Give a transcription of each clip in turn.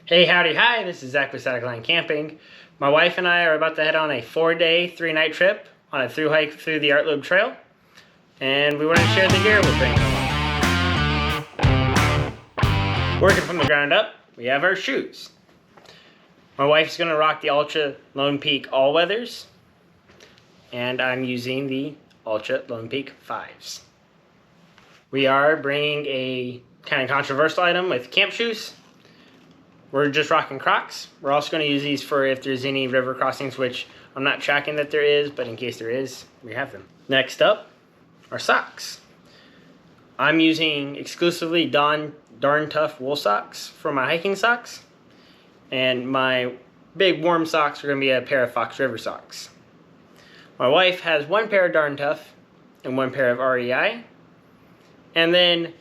Hey, howdy, hi, this is Zach with Static Line Camping. My wife and I are about to head on a 4-day, 3-night trip on a thru-hike through the Loeb Trail. And we wanted to share the gear we're bringing along. Working from the ground up, we have our shoes. My wife's going to rock the Ultra Lone Peak All Weathers. And I'm using the Ultra Lone Peak 5s. We are bringing a kind of controversial item with camp shoes. We're just rocking Crocs. We're also going to use these for if there's any river crossings, which I'm not tracking that there is, but in case there is, we have them. Next up are socks. I'm using exclusively Darn Tough wool socks for my hiking socks. And my big warm socks are going to be a pair of Fox River socks. My wife has one pair of Darn Tough and one pair of REI. And then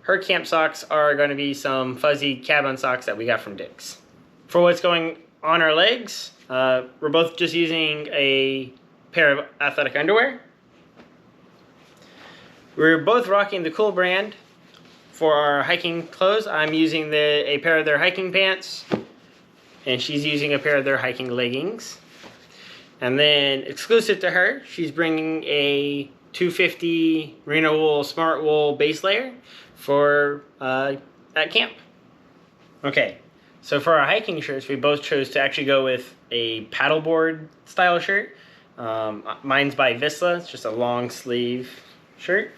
her camp socks are going to be some fuzzy cabin socks that we got from Dick's. For what's going on our legs, we're both just using a pair of athletic underwear. We're both rocking the Cool brand for our hiking clothes. I'm using a pair of their hiking pants, and she's using a pair of their hiking leggings. And then exclusive to her, she's bringing a 250 Merino Wool Smart Wool base layer for at camp. Okay, so for our hiking shirts, we both chose to actually go with a paddleboard style shirt. Mine's by Vissla. It's just a long sleeve shirt.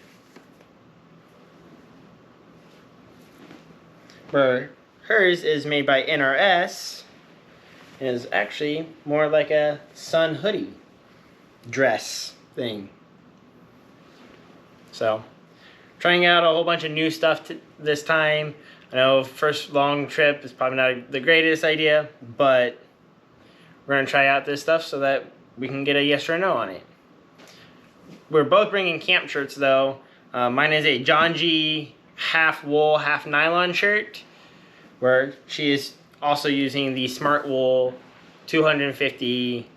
Where hers is made by NRS. And is actually more like a sun hoodie dress thing. So, trying out a whole bunch of new stuff this time. I know first long trip is probably not the greatest idea, but we're going to try out this stuff so that we can get a yes or no on it. We're both bringing camp shirts though. Mine is a John G half wool, half nylon shirt, where she is also using the Smart Wool 250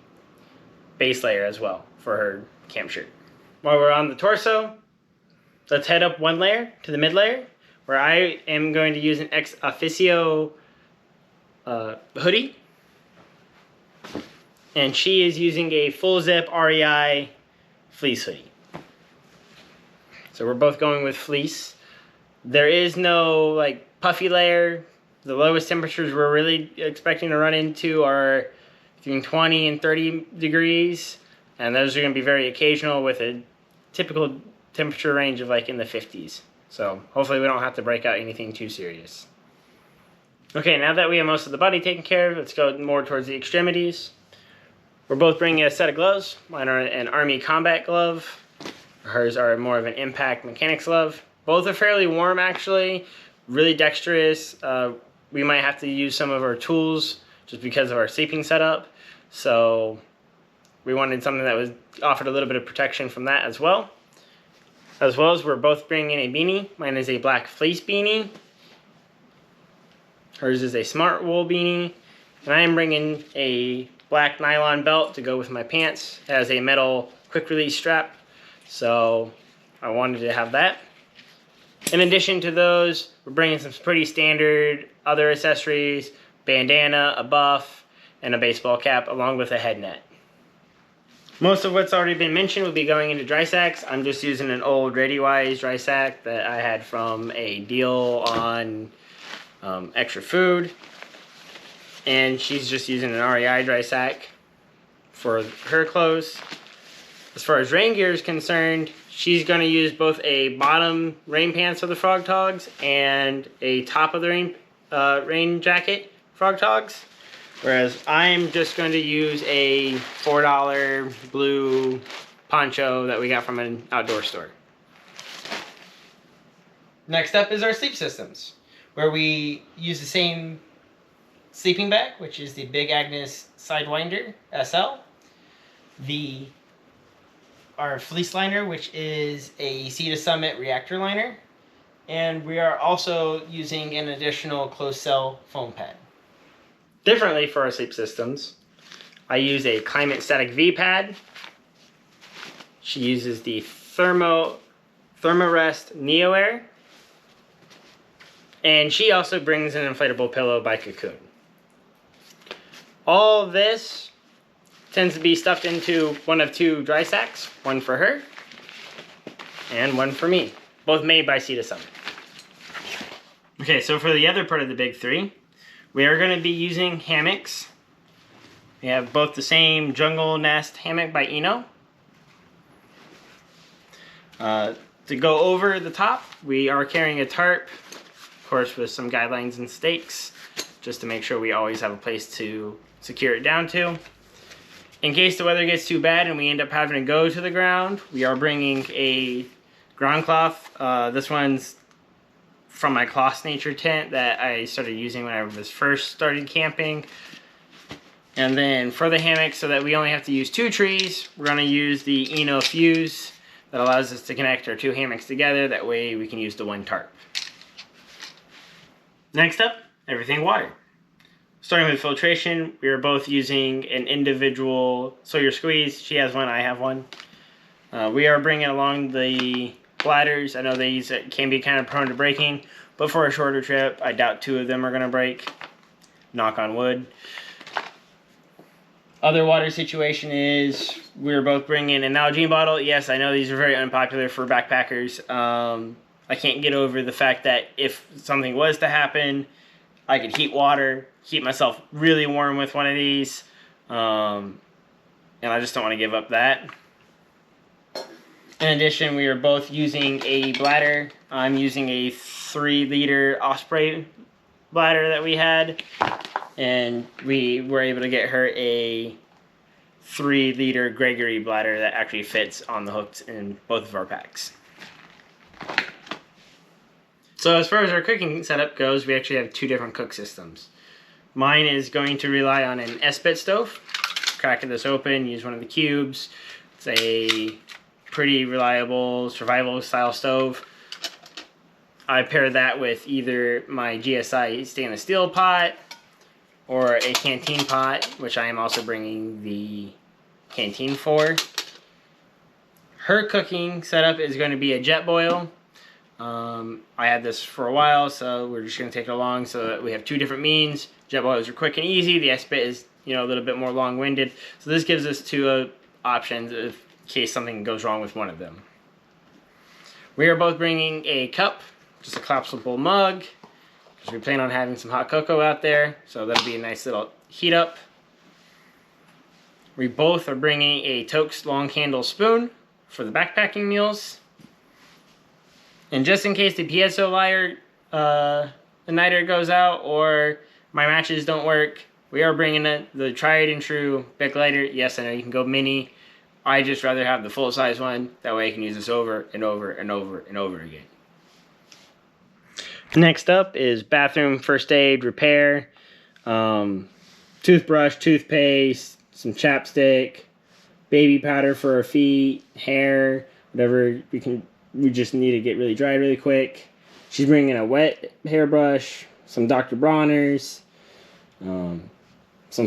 base layer as well for her camp shirt. While we're on the torso, let's head up one layer to the mid layer, where I am going to use an Ex Officio hoodie. And she is using a full zip REI fleece hoodie. So we're both going with fleece. There is no like puffy layer. The lowest temperatures we're really expecting to run into are between 20 and 30 degrees. And those are going to be very occasional with a typical temperature range of like in the 50s. So hopefully we don't have to break out anything too serious. Okay, now that we have most of the body taken care of, let's go more towards the extremities. We're both bringing a set of gloves. Mine are an Army combat glove. Hers are more of an impact mechanics glove. Both are fairly warm actually, really dexterous. We might have to use some of our tools just because of our sleeping setup. So we wanted something that was offered a little bit of protection from that as well. As well as we're both bringing a beanie. Mine is a black fleece beanie. Hers is a Smart Wool beanie. And I am bringing a black nylon belt to go with my pants. It has a metal quick release strap. So I wanted to have that. In addition to those, we're bringing some pretty standard other accessories, bandana, a buff, and a baseball cap, along with a head net. Most of what's already been mentioned will be going into dry sacks. I'm just using an old ReadyWise dry sack that I had from a deal on Extra Food. And she's just using an REI dry sack for her clothes. As far as rain gear is concerned, she's going to use both a bottom rain pants for the Frog Togs and a top of the rain jacket Frog Togs. Whereas I'm just going to use a $4 blue poncho that we got from an outdoor store. Next up is our sleep systems, where we use the same sleeping bag, which is the Big Agnes Sidewinder SL. Our fleece liner, which is a Sea to Summit reactor liner. And we are also using an additional closed cell foam pad. Differently for our sleep systems, I use a Climate Static V pad. She uses the Thermarest Neo Air. And she also brings an inflatable pillow by Cocoon. All of this tends to be stuffed into one of 2 dry sacks, one for her and one for me, both made by Sea to Summit. Okay, so for the other part of the big 3, we are going to be using hammocks. We have both the same Jungle Nest hammock by Eno. To go over the top, we are carrying a tarp, of course with some guidelines and stakes, just to make sure we always have a place to secure it down to. In case the weather gets too bad and we end up having to go to the ground, we are bringing a ground cloth. This one's from my Cloth Nature tent that I started using when I was first started camping. And then for the hammock, so that we only have to use 2 trees, we're going to use the Eno fuse that allows us to connect our 2 hammocks together. That way we can use the 1 tarp. Next up, everything water. Starting with filtration, we are both using an individual Sawyer squeeze. She has one, I have one. We are bringing along the bladders. I know these can be kind of prone to breaking, but for a shorter trip, I doubt 2 of them are going to break. Knock on wood. Other water situation is we're both bringing an Nalgene bottle. Yes, I know these are very unpopular for backpackers. I can't get over the fact that if something was to happen, I could heat water, keep myself really warm with one of these, and I just don't want to give up that. In addition, we are both using a bladder. I'm using a 3-liter Osprey bladder that we had, and we were able to get her a 3-liter Gregory bladder that actually fits on the hooks in both of our packs. So as far as our cooking setup goes, we actually have 2 different cook systems. Mine is going to rely on an S-bit stove. Cracking this open, use one of the cubes. It's a pretty reliable survival style stove. I pair that with either my GSI stainless steel pot or a canteen pot, which I am also bringing the canteen for. Her cooking setup is going to be a jet boil. I had this for a while, so we're just going to take it along so that we have 2 different means. Jet boilers are quick and easy. The S-bit is, a little bit more long-winded. So this gives us 2 options in case something goes wrong with one of them. We are both bringing a cup, just a collapsible mug, because we plan on having some hot cocoa out there, so that'll be a nice little heat up. We both are bringing a Toaks long handle spoon for the backpacking meals. And just in case the piezo igniter goes out or my matches don't work, we are bringing the tried and true Bic lighter. Yes, I know you can go mini. I just rather have the full size one. That way I can use this over and over and over and over again. Next up is bathroom first aid repair. Toothbrush, toothpaste, some chapstick, baby powder for our feet, hair, whatever we just need to get really dry really quick. She's bringing a wet hairbrush, some Dr. Bronner's, some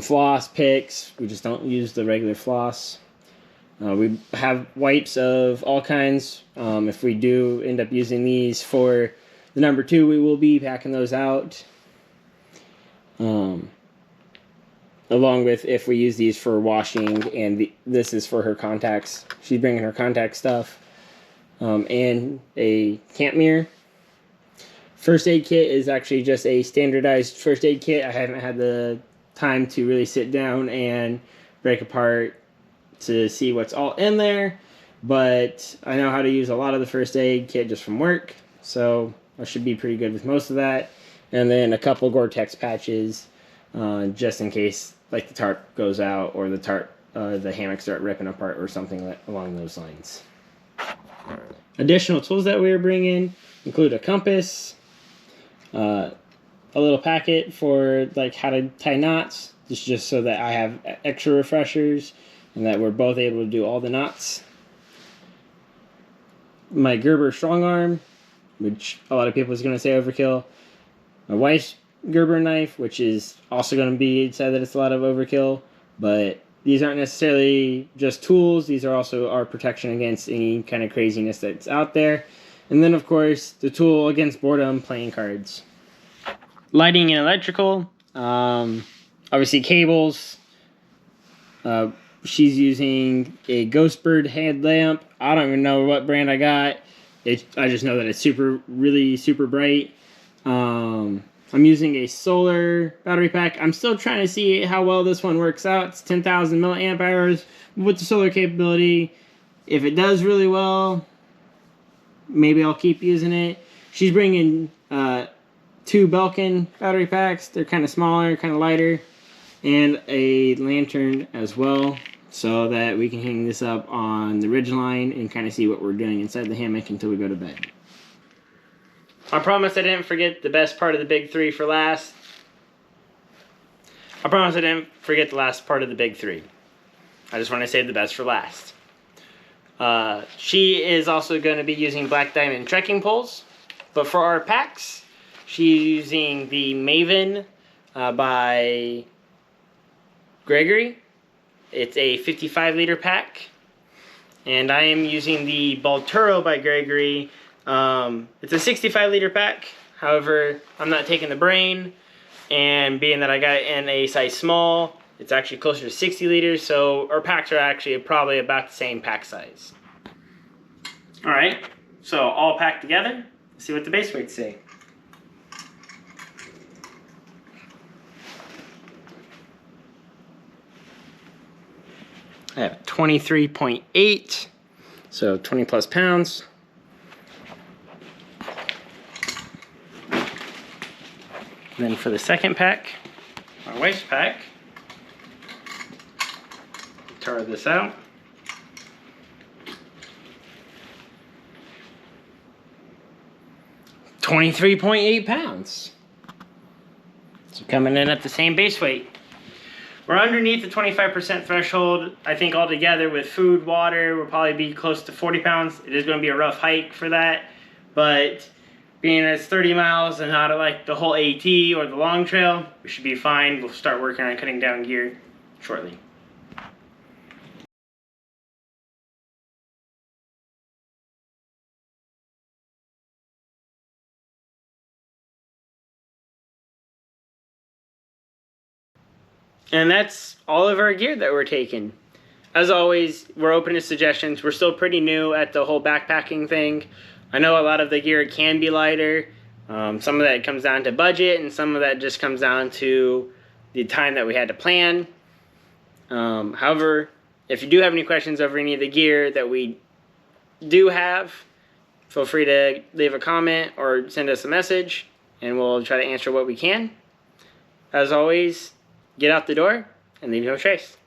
floss picks. We just don't use the regular floss. We have wipes of all kinds. If we do end up using these for the number 2, we will be packing those out. Along with if we use these for washing, and this is for her contacts. She's bringing her contact stuff. And a camp mirror. First aid kit is actually just a standardized first aid kit. I haven't had the time to really sit down and break apart to see what's all in there, but I know how to use a lot of the first aid kit just from work, so I should be pretty good with most of that. And then a couple Gore-Tex patches, just in case like the tarp goes out or the hammocks start ripping apart or something along those lines. Additional tools that we are bringing include a compass, a little packet for like how to tie knots, just so that I have extra refreshers and that we're both able to do all the knots. My Gerber strong arm, which a lot of people is going to say overkill. My wife's Gerber knife, which is also going to be said that it's a lot of overkill, but these aren't necessarily just tools. These are also our protection against any kind of craziness that's out there. And then, of course, the tool against boredom, playing cards. Lighting and electrical. obviously cables. She's using a Ghostbird headlamp. I don't even know what brand I got. I just know that it's really super bright. I'm using a solar battery pack. I'm still trying to see how well this one works out. It's 10,000 milliamp hours with the solar capability. If it does really well, maybe I'll keep using it. She's bringing 2 Belkin battery packs. They're kind of smaller, kind of lighter, and a lantern as well, so that we can hang this up on the ridgeline and kind of see what we're doing inside the hammock until we go to bed. I promise I didn't forget the best part of the big three for last. I promise I didn't forget the last part of the big three. I just want to save the best for last. She is also going to be using Black Diamond trekking poles, but for our packs, she's using the Maven by Gregory. It's a 55-liter pack, and I am using the Balturo by Gregory. It's a 65-liter pack. However, I'm not taking the brain, and being that I got it in a size small, it's actually closer to 60 liters, so our packs are actually probably about the same pack size. Alright, so all packed together. Let's see what the base weights say. I have 23.8, so 20 plus pounds. And then for the second pack, my wife's pack, tear this out. 23.8 pounds. So coming in at the same base weight. We're underneath the 25% threshold. I think altogether with food, water, we'll probably be close to 40 pounds. It is going to be a rough hike for that, but being it's 30 miles and not like the whole AT or the long trail, we should be fine. We'll start working on cutting down gear shortly. And that's all of our gear that we're taking. As always, we're open to suggestions. We're still pretty new at the whole backpacking thing. I know a lot of the gear can be lighter. Some of that comes down to budget, and some of that just comes down to the time that we had to plan. However, if you do have any questions over any of the gear that we do have, feel free to leave a comment or send us a message, and we'll try to answer what we can. As always, get out the door and leave no trace.